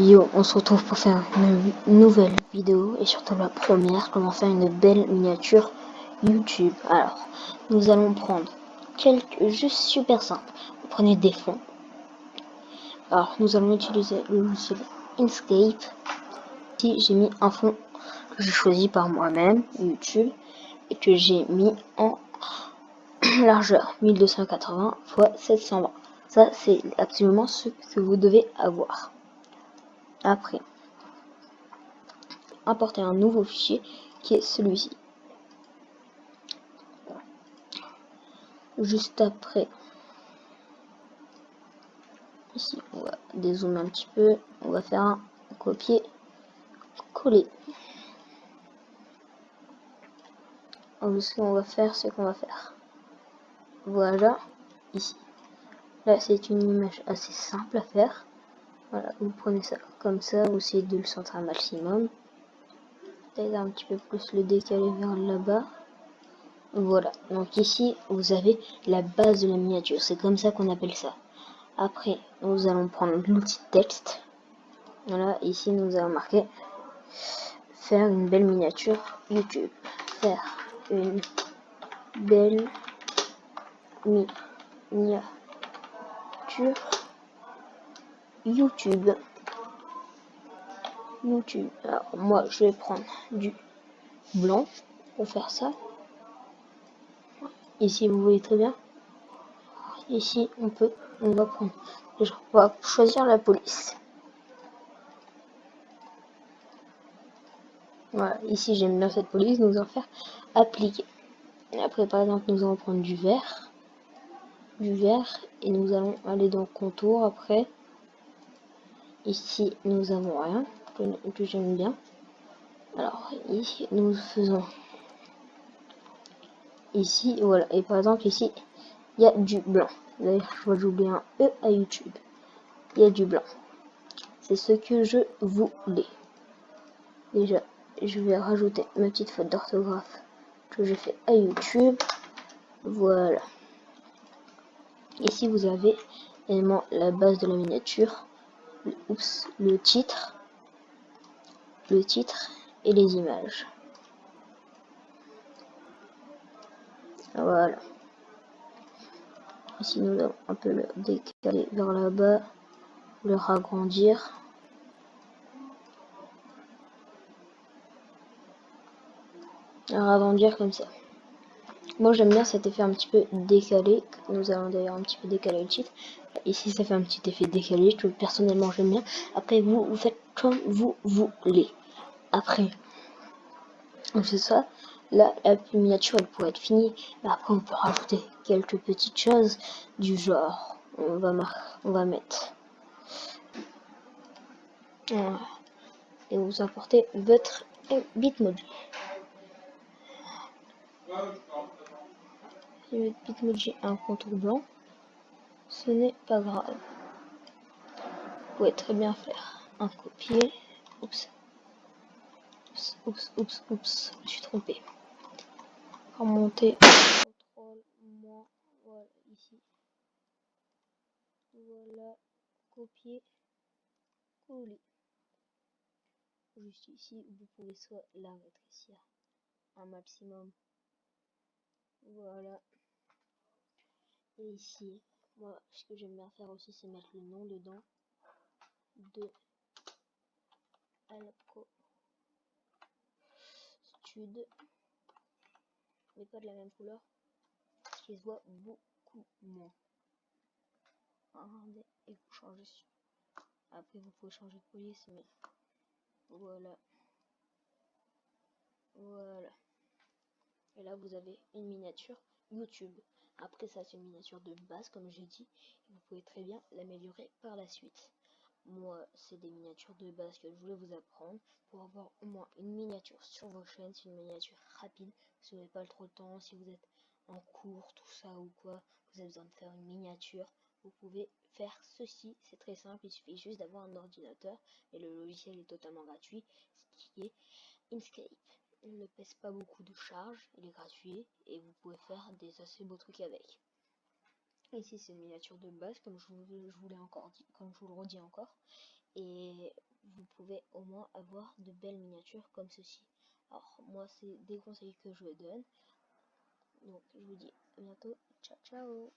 Yo, on se retrouve pour faire une nouvelle vidéo et surtout la première, comment faire une belle miniature YouTube. Alors, nous allons prendre juste super simple. Vous prenez des fonds. Alors, nous allons utiliser le logiciel Inkscape. Ici, j'ai mis un fond que j'ai choisi par moi-même, YouTube, et que j'ai mis en largeur 1280 x 720. Ça, c'est absolument ce que vous devez avoir. Après, importer un nouveau fichier qui est celui-ci. Juste après, ici on va dézoomer un petit peu, on va faire un copier-coller. Ce qu'on va faire, c'est qu'on va faire, voilà, ici. Là c'est une image assez simple à faire. Voilà, vous prenez ça comme ça, vous essayez de le centrer un maximum. Peut-être un petit peu plus le décaler vers là-bas. Voilà, donc ici vous avez la base de la miniature, c'est comme ça qu'on appelle ça. Après, nous allons prendre l'outil texte. Voilà, ici nous allons marquer faire une belle miniature YouTube. Faire une belle miniature YouTube. Alors, moi, je vais prendre du blanc pour faire ça. Ici, vous voyez très bien. Ici, on va prendre. Déjà, on va choisir la police. Voilà, ici, j'aime bien cette police. Nous allons faire appliquer. Et après, par exemple, nous allons prendre du vert. Et nous allons aller dans contour après. Ici nous avons rien que j'aime bien. Alors ici nous faisons ici, voilà, et par exemple ici il y a du blanc. D'ailleurs je vois que j'oublie un E à YouTube. Il y a du blanc, c'est ce que je voulais. Déjà je vais rajouter ma petite faute d'orthographe que j'ai fait à YouTube. Voilà, ici vous avez également la base de la miniature, le titre et les images. Voilà, ici nous allons un peu le décaler vers là-bas, le ragrandir. Agrandir comme ça. Moi j'aime bien cet effet un petit peu décalé. Nous allons d'ailleurs un petit peu décaler le titre. Ici ça fait un petit effet décalé que personnellement j'aime bien. Après vous faites comme vous voulez. Après on fait ça. Là la miniature elle pourrait être finie. Mais après on peut rajouter quelques petites choses du genre. On va mettre. Voilà. Et vous importez votre Bitmoji. Si votre Bitmoji a un contour blanc, ce n'est pas grave. Vous pouvez très bien faire un copier. Oups, je me suis trompé. Remonter. Contrôle, moins, voilà, ici. Voilà, copier, coller. Juste ici, vous pouvez soit la rétrécir un maximum. Voilà. Et ici, moi, ce que j'aime bien faire aussi, c'est mettre le nom dedans de Alco Stud, mais pas de la même couleur, qui se voit beaucoup moins. Regardez, et vous changez. Après, vous pouvez changer de police, mais voilà. Voilà. Et là, vous avez une miniature YouTube. Après ça, c'est une miniature de base, comme j'ai dit. Et vous pouvez très bien l'améliorer par la suite. Moi, c'est des miniatures de base que je voulais vous apprendre pour avoir au moins une miniature sur vos chaînes. C'est une miniature rapide. Si vous n'avez pas trop de temps, si vous êtes en cours, tout ça ou quoi, vous avez besoin de faire une miniature, vous pouvez faire ceci. C'est très simple, il suffit juste d'avoir un ordinateur et le logiciel est totalement gratuit, ce qui est Inkscape. Il ne pèse pas beaucoup de charge, il est gratuit et vous pouvez faire des assez beaux trucs avec. Ici c'est une miniature de base comme je vous le redis encore, et vous pouvez au moins avoir de belles miniatures comme ceci. Alors moi c'est des conseils que je donne. Donc je vous dis à bientôt. Ciao ciao.